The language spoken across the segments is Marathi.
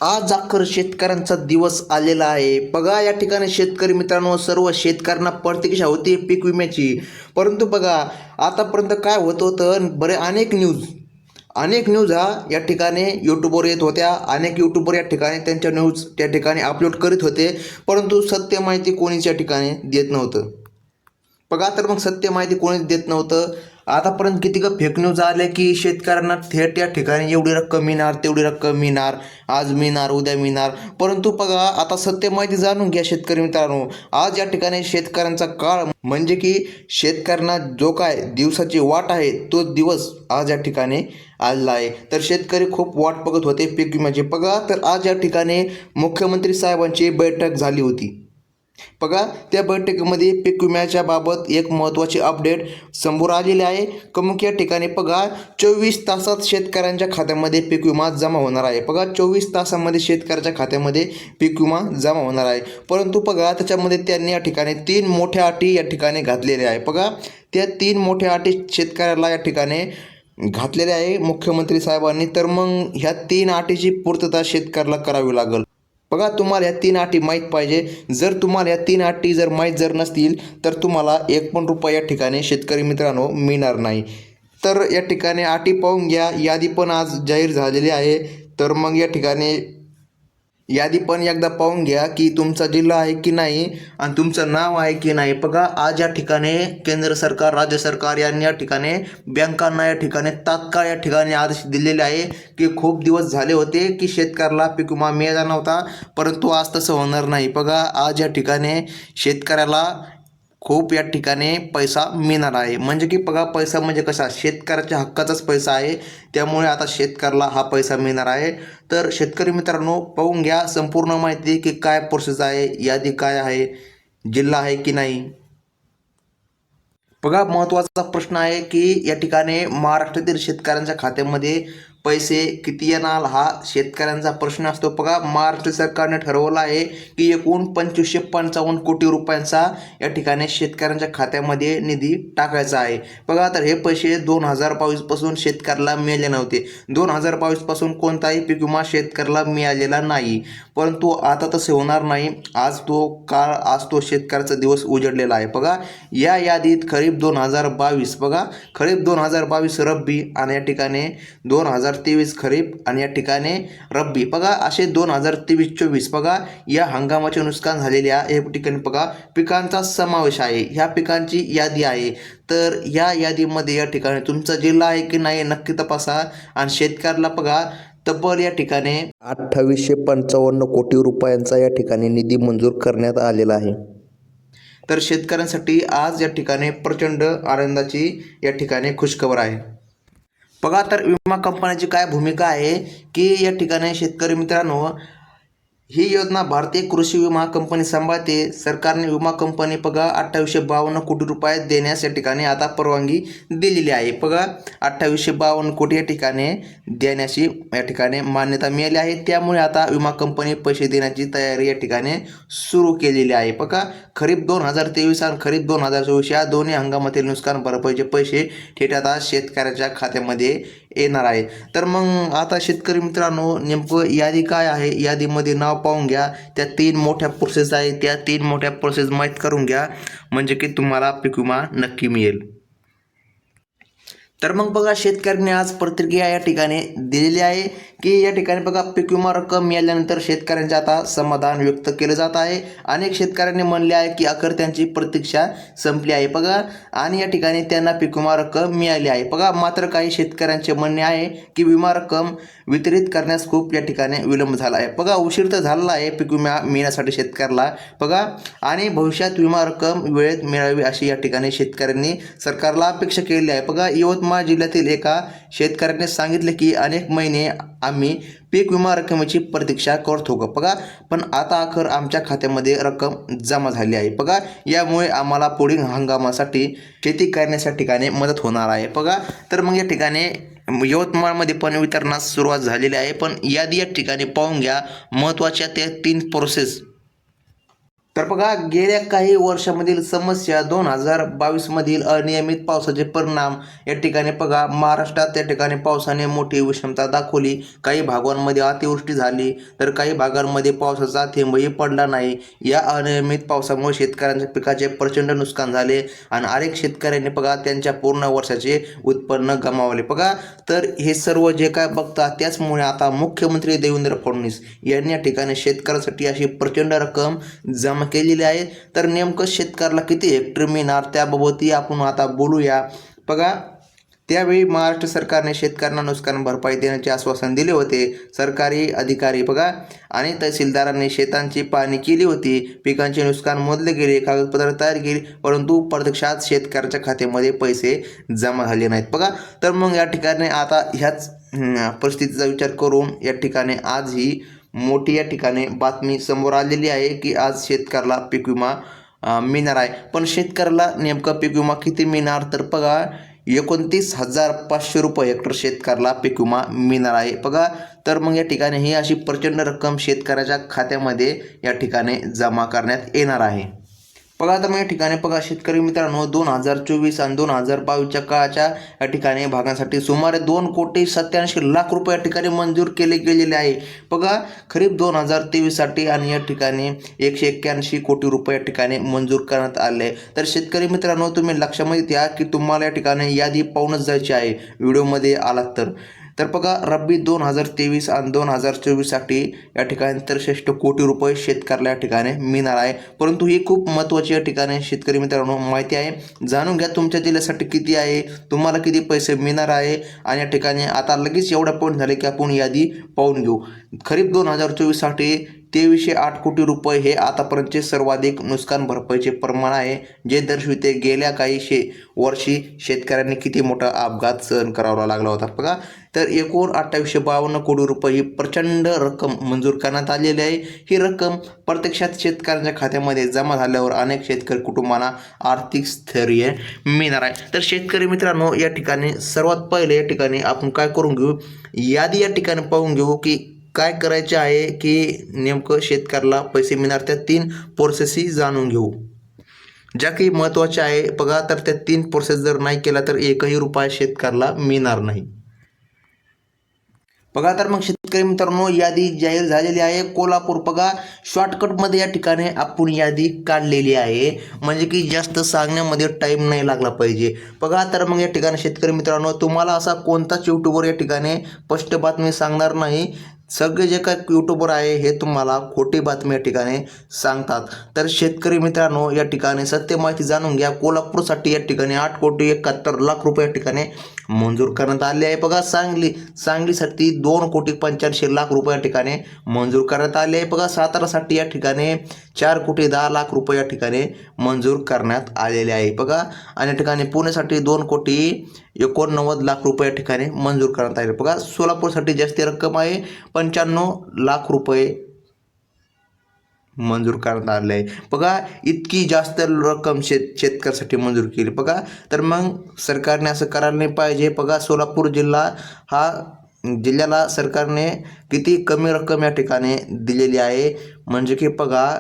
आज अखेर शेतकऱ्यांचा दिवस आलेला आहे. बघा या ठिकाणी शेतकरी मित्रांनो, सर्व शेतकऱ्यांना प्रतीक्षा होती पीक विम्याची. परंतु बघा आतापर्यंत काय होत होतं, अनेक न्यूज हा या ठिकाणी यूट्यूबवर येत होत्या. अनेक यूट्यूबर या ठिकाणी त्यांच्या न्यूज त्या ठिकाणी अपलोड करीत होते, परंतु सत्य माहिती कोणीच या ठिकाणी देत नव्हतं. बघा तर मग सत्य माहिती कोणीच देत नव्हतं. आतापर्यंत किती फेक न्यूज आले की शेतकऱ्यांना थेट या ठिकाणी एवढी रक्कम मिळणार, तेवढी रक्कम मिळणार, आज मिळणार, उद्या मिळणार. परंतु बघा आता सत्य माहिती जाणून घ्या शेतकरी मित्रांनो. आज या ठिकाणी शेतकऱ्यांचा काळ म्हणजे की शेतकऱ्यांना जो काय दिवसाची वाट आहे तो दिवस आज या ठिकाणी आलेला आहे. तर शेतकरी खूप वाट बघत होते पीक विम्याची. बघा तर आज या ठिकाणी मुख्यमंत्री साहेबांची बैठक झाली होती. बघा त्या बैठकीमध्ये पीक विम्याच्या बाबत एक महत्त्वाची अपडेट समोर आलेली आहे. कमुक या ठिकाणी बघा 24 तासात शेतकऱ्यांच्या खात्यामध्ये पीक विमा जमा होणार आहे. बघा 24 तासामध्ये शेतकऱ्याच्या खात्यामध्ये पीक विमा जमा होणार आहे. परंतु बघा त्याच्यामध्ये त्यांनी या ठिकाणी 3 मोठ्या अटी या ठिकाणी घातलेल्या आहे. बघा त्या 3 मोठ्या अटी शेतकऱ्याला या ठिकाणी घातलेल्या आहे मुख्यमंत्री साहेबांनी. तर मग ह्या 3 अटीची पूर्तता शेतकऱ्याला करावी लागेल. बघा तुम्हाला या 3 अटी माहीत पाहिजे. जर तुम्हाला या 3 अटी माहीत नसतील तर तुम्हाला 1 पण रुपया या ठिकाणी शेतकरी मित्रांनो मिळणार नाही. तर या ठिकाणी अटी पाहून घ्या. यादी पण आज जाहीर झालेली आहे. तर मग या ठिकाणी यादी पण एकदा पाहून घ्या की तुमचा जिल्हा आहे की नाही आणि तुमचं नाव आहे की नाही. बघा आज या ठिकाणी केंद्र सरकार, राज्य सरकार यांनी या ठिकाणी बँकांना या ठिकाणी तात्काळ या ठिकाणी आदेश दिलेले आहे की खूप दिवस झाले होते की शेतकऱ्याला पीक विमा मिळाला नव्हता, परंतु आज तसं होणार नाही. बघा आज या ठिकाणी शेतकऱ्याला खूप या ठिकाणी पैसा मिळणार आहे. म्हणजे की बघा पैसा म्हणजे कसा, शेतकऱ्याच्या हक्काचाच पैसा आहे. त्यामुळे आता शेतकऱ्याला हा पैसा मिळणार आहे. तर शेतकरी मित्रांनो पाहून घ्या संपूर्ण माहिती की काय प्रोसेस आहे, यादी काय आहे, जिल्हा आहे की नाही. बघा महत्त्वाचा प्रश्न आहे की या ठिकाणी महाराष्ट्रातील शेतकऱ्यांच्या खात्यामध्ये पैसे किती येणार हा शेतकऱ्यांचा प्रश्न असतो. बघा महाराष्ट्र सरकारने ठरवलं आहे की एकूण 2555 कोटी रुपयांचा या ठिकाणी शेतकऱ्यांच्या खात्यामध्ये निधी टाकायचा आहे. बघा तर हे पैसे 2022 पासून शेतकऱ्याला मिळाले नव्हते. 2022 पासून कोणताही पीक विमा शेतकऱ्याला मिळालेला नाही. परंतु आता तसे होणार नाही. आज तो शेतकऱ्याचा दिवस उजडलेला आहे. बघा या यादीत खरीप 2022, बघा खरीप 2022 रब्बी आणि या ठिकाणी 2023 खरीप आणि या ठिकाणी रब्बी, बघा असे 2023-24 बघा या हंगामाचे नुकसान झालेले आहे. या ठिकाणी बघा पिकांचा समावेश आहे. ह्या पिकांची यादी आहे. तर या यादीमध्ये या ठिकाणी तुमचा जिल्हा आहे की नाही नक्की तपासा. आणि शेतकऱ्याला बघा तब्बल या ठिकाणी 2855 कोटी रुपयांचा या ठिकाणी निधी मंजूर करण्यात आलेला आहे. तर शेतकऱ्यांसाठी आज या ठिकाणी प्रचंड आनंदाची या ठिकाणी खुशखबर आहे. बघा तर विमा कंपन्याची काय भूमिका आहे की या ठिकाणी शेतकरी मित्रांनो ही योजना भारतीय कृषी विमा कंपनी सांभाळते. सरकारने विमा कंपनी बघा 2852 कोटी रुपये देण्यास या ठिकाणी आता परवानगी दिलेली आहे. बघा 2852 कोटी या ठिकाणी देण्याची या ठिकाणी मान्यता मिळाली आहे. त्यामुळे आता विमा कंपनी पैसे देण्याची तयारी या ठिकाणी सुरू केलेली आहे. बघा खरीप 2023 आणि खरीप 2024 या दोन्ही हंगामातील नुकसान भरपाईचे पैसे थेट आता शेतकऱ्याच्या खात्यामध्ये येणार आहे. तर मग आता शेतकरी मित्रांनो नेमकं यादी काय आहे, यादीमध्ये नाव पाहून घ्या. त्या 3 मोठ्या प्रोसेस आहे, त्या 3 मोठ्या प्रोसेस माहीत करून घ्या म्हणजे की तुम्हाला पीक विमा नक्की मिळेल. तर मग बघा शेतकऱ्यांनी आज प्रतिक्रिया या ठिकाणी दिलेली आहे की या ठिकाणी बघा पीक विमा रक्कम मिळाल्यानंतर शेतकऱ्यांचे आता समाधान व्यक्त केले जात आहे. अनेक शेतकऱ्यांनी म्हणले आहे की अखेर त्यांची प्रतीक्षा संपली आहे. बघा आणि या ठिकाणी त्यांना पीक विमा रक्कम मिळाली आहे. बघा मात्र काही शेतकऱ्यांचे म्हणणे आहे की विमा रक्कम वितरित करण्यास खूप या ठिकाणी विलंब झाला आहे. बघा उशीर तर झालेला आहे पीक विमा मिळण्यासाठी शेतकऱ्याला. बघा आणि भविष्यात विमा रक्कम वेळेत मिळावी अशी या ठिकाणी शेतकऱ्यांनी सरकारला अपेक्षा केली आहे. बघा यवतमाळ जिल्ह्यातील एका शेतकऱ्याने सांगितले की अनेक महिने आम्ही पीक विमा रकमेची प्रतीक्षा करत होतो. बघा पण आता अखेर आमच्या खात्यामध्ये रक्कम जमा झाली आहे. बघा यामुळे आम्हाला पुढील हंगामासाठी शेती करण्याच्या ठिकाणी मदत होणार आहे. बघा तर मग या ठिकाणी यवतमाळमध्ये पण वितरणास सुरुवात झालेली आहे. पण यादी या ठिकाणी पाहून घ्या महत्त्वाच्या त्या 3 प्रोसेस तर बघा, गेल्या काही वर्षामधील समस्या 2022 मधील अनियमित पावसाचे परिणाम या ठिकाणी बघा, महाराष्ट्रात त्या ठिकाणी पावसाने मोठी विषमता दाखवली. काही भागांमध्ये अतिवृष्टी झाली तर काही भागांमध्ये पावसाचा थेंबही पडला नाही. या अनियमित पावसामुळे शेतकऱ्यांच्या पिकाचे प्रचंड नुकसान झाले आणि अनेक शेतकऱ्यांनी बघा त्यांच्या पूर्ण वर्षाचे उत्पन्न गमावले. बघा, तर हे सर्व जे काय बघतात त्याचमुळे आता मुख्यमंत्री देवेंद्र फडणवीस यांनी या ठिकाणी शेतकऱ्यांसाठी अशी प्रचंड रक्कम जमा केलेली आहे. तर नेमकं शेतकऱ्याला किती हेक्टर मिळणार त्याबाबतही आपण आता बोलूया. बघा, त्यावेळी महाराष्ट्र सरकारने शेतकऱ्यांना नुकसान भरपाई देण्याचे आश्वासन दिले होते. सरकारी अधिकारी बघा आणि तहसीलदारांनी शेतांची पाहणी केली होती, पिकांचे नुकसान मोजले गेले, कागदपत्र तयार केली, परंतु प्रत्यक्षात शेतकऱ्याच्या खात्यामध्ये पैसे जमा झाले नाहीत. बघा, तर मग या ठिकाणी आता ह्याच परिस्थितीचा विचार करून या ठिकाणी आज ही मोठी या ठिकाणी बातमी समोर आलेली आहे की आज शेतकऱ्याला पीक विमा मिळणार आहे. पण शेतकऱ्याला नेमका पीक विमा किती मिळणार, तर बघा 29,500 रुपये हेक्टर शेतकऱ्याला पीक विमा मिळणार आहे. बघा, तर मग या ठिकाणी ही अशी प्रचंड रक्कम शेतकऱ्याच्या खात्यामध्ये या ठिकाणी जमा करण्यात येणार आहे. बघा, आता मग या ठिकाणी बघा शेतकरी मित्रांनो, 2024 आणि 2022च्या काळाच्या या ठिकाणी भागांसाठी सुमारे 2,87,00,000 रुपये या ठिकाणी मंजूर केले गेलेले आहे. बघा, खरीप 2023साठी आणि या ठिकाणी 181 कोटी रुपये या ठिकाणी मंजूर करण्यात आले. तर शेतकरी मित्रांनो, तुम्ही लक्षामध्ये घ्या की तुम्हाला या ठिकाणी यादी पाहूनच जायची आहे व्हिडिओमध्ये आलात तर बघा, रब्बी 2023 आणि 2024साठी या ठिकाणी 63 कोटी रुपये शेतकऱ्याला या ठिकाणी मिळणार आहे. परंतु ही खूप महत्त्वाची या ठिकाणी शेतकरी मित्रांनो माहिती आहे. जाणून घ्या तुमच्या जिल्ह्यासाठी किती आहे, तुम्हाला किती पैसे मिळणार आहे. आणि या ठिकाणी आता लगेच एवढा पॉईंट झाले की आपण यादी पाहून घेऊ. खरीप 2024साठी 2308 कोटी रुपये हे आतापर्यंतचे सर्वाधिक नुकसान भरपाईचे प्रमाण आहे, जे दर्शविते गेल्या काही वर्षी शेतकऱ्यांनी किती मोठा अपघात सहन करावा लागला होता. बघा, तर एकूण 2852 कोटी रुपये ही प्रचंड रक्कम मंजूर करण्यात आलेली आहे. ही रक्कम प्रत्यक्षात शेतकऱ्यांच्या खात्यामध्ये जमा झाल्यावर अनेक शेतकरी कुटुंबांना आर्थिक स्थैर्य मिळणार आहे. तर शेतकरी मित्रांनो, या ठिकाणी सर्वात पहिले या ठिकाणी आपण काय करून घेऊ, यादी या ठिकाणी पाहून घेऊ की काय करायचे आहे की नेमकं शेतकऱ्याला पैसे मिळणार. त्या 3 प्रोसेसही जाणून घेऊ ज्या काही महत्त्वाच्या आहे. बघा, तर त्या 3 प्रोसेस जर नाही केला तर एकही रुपया शेतकऱ्याला मिळणार नाही. बघा, तर मग शेतकरी मित्रांनो, यादी जाहीर झालेली आहे. कोल्हापूर बघा, शॉर्टकटमध्ये या ठिकाणी आपण यादी काढलेली आहे, म्हणजे की जास्त सांगण्यामध्ये टाईम नाही लागला पाहिजे. बघा, तर मग या ठिकाणी शेतकरी मित्रांनो, तुम्हाला असा कोणताच यूट्यूबर या ठिकाणी स्पष्ट बातमी सांगणार नाही. सगळे जे काय यूट्यूबर आहे हे तुम्हाला खोटी बातमी या ठिकाणी सांगतात. तर शेतकरी मित्रांनो, या ठिकाणी सत्य माहिती जाणून घ्या. कोल्हापूरसाठी या ठिकाणी 8,71,00,000 रुपये या ठिकाणी मंजूर करण्यात आले आहे. बघा, सांगलीसाठी 2,85,00,000 रुपये या ठिकाणी मंजूर करण्यात आले आहे. बघा, सातारासाठी या ठिकाणी 4,10,00,000 रुपये या ठिकाणी मंजूर करण्यात आलेले आहे. बघा, आणि या ठिकाणी पुण्यासाठी 2,89,00,000 रुपये या ठिकाणी मंजूर करण्यात आले. बघा, सोलापूरसाठी जास्त रक्कम आहे, 95,00,000 रुपये मंजूर करण्यात आले आहे. बघा, इतकी जास्त रक्कम शेतकऱ्यासाठी मंजूर केली. बघा, तर मग सरकारने असं करायला नाही पाहिजे. बघा, सोलापूर जिल्ह्याला सरकारने किती कमी रक्कम या ठिकाणी दिलेली आहे, म्हणजे की बघा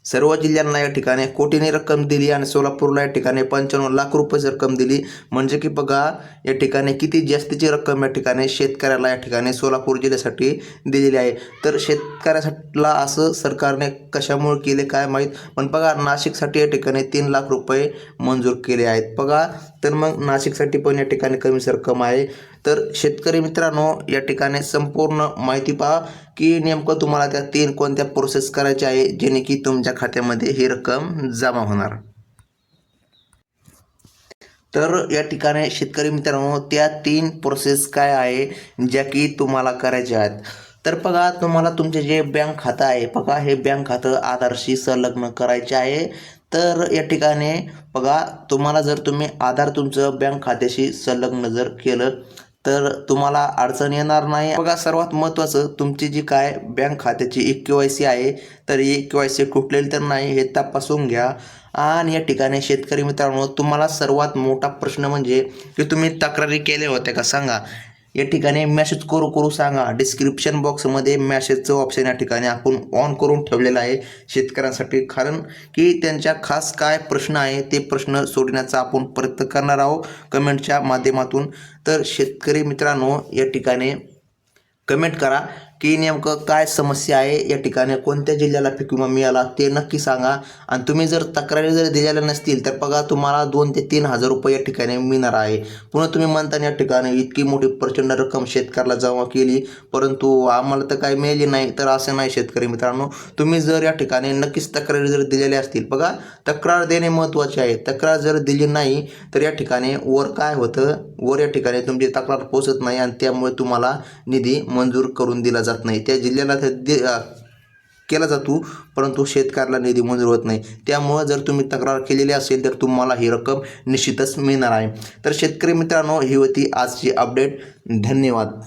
सर्व जिल्ह्यांना या ठिकाणी कोटीने रक्कम दिली आणि सोलापूरला या ठिकाणी 55,00,000 रुपये रक्कम दिली, म्हणजे की बघा या ठिकाणी किती जास्तीची रक्कम या ठिकाणी शेतकऱ्याला या ठिकाणी सोलापूर जिल्ह्यासाठी दिलेली आहे. तर शेतकऱ्याला असं सरकारने कशामुळे केले काय माहीत, पण बघा नाशिकसाठी या ठिकाणी 3,00,000 रुपये मंजूर केले आहेत. बघा, तर मग नाशिकसाठी पण या ठिकाणी कमीच रक्कम आहे. तर शेतकरी मित्रांनो, या ठिकाणी संपूर्ण माहिती पहा की नेमकं तुम्हाला त्या 3 कोणत्या प्रोसेस करायच्या आहे जेणे की तुमच्या खात्यामध्ये ही रक्कम जमा होणार. तर या ठिकाणी शेतकरी मित्रांनो, त्या 3 प्रोसेस काय आहे ज्या की तुम्हाला करायच्या आहेत. तर बघा, तुम्हाला तुमचे जे बँक खातं आहे, बघा हे बँक खातं आधारशी संलग्न करायचे आहे. तर या ठिकाणी बघा, तुम्हाला जर तुम्ही आधार तुमचं बँक खात्याशी संलग्न जर केलं तर तुम्हाला अडचण येणार नाही. बघा, सर्वात महत्त्वाचं तुमची जी काय बँक खात्याची KYC आहे, तर KYC तुटलेली तर नाही हे तपासून घ्या. आणि या ठिकाणी शेतकरी मित्रांनो, तुम्हाला सर्वात मोठा प्रश्न म्हणजे की तुम्ही तक्रारी केल्या होत्या का सांगा. या ठिकाणी मेसेज करू सांगा. डिस्क्रिप्शन बॉक्समध्ये मेसेजचं ऑप्शन या ठिकाणी आपण ऑन करून ठेवलेलं आहे शेतकऱ्यांसाठी, कारण की त्यांच्या खास काय प्रश्न आहे ते प्रश्न सोडण्याचा आपण प्रयत्न करणार आहोत कमेंटच्या माध्यमातून. तर शेतकरी मित्रांनो, या ठिकाणी कमेंट करा की नेमकं काय समस्या आहे, या ठिकाणी कोणत्या जिल्ह्याला पीक विमा मिळाला ते नक्की सांगा. आणि तुम्ही जर तक्रारी जर दिलेल्या नसतील तर बघा तुम्हाला 2 ते 3 हजार रुपये या ठिकाणी मिळणार आहे. पुन्हा तुम्ही म्हणता या ठिकाणी इतकी मोठी प्रचंड रक्कम शेतकऱ्याला जमा केली परंतु आम्हाला तर काही मिळाली नाही. तर असं नाही शेतकरी मित्रांनो, तुम्ही जर या ठिकाणी नक्कीच तक्रारी जर दिलेल्या असतील, बघा तक्रार देणे महत्त्वाचे आहे. तक्रार जर दिली नाही तर या ठिकाणी वर काय होतं, वर या ठिकाणी तुमची तक्रार पोहोचत नाही आणि त्यामुळे तुम्हाला निधी मंजूर करून दिला जात नाही. त्या जिल्ह्याला केला जातो परंतु शेतकऱ्याला निधी मंजूर होत नाही. त्यामुळं जर तुम्ही तक्रार केलेली असेल तर तुम्हाला ही रक्कम निश्चितच मिळणार आहे. तर शेतकरी मित्रांनो, ही होती आजची अपडेट. धन्यवाद.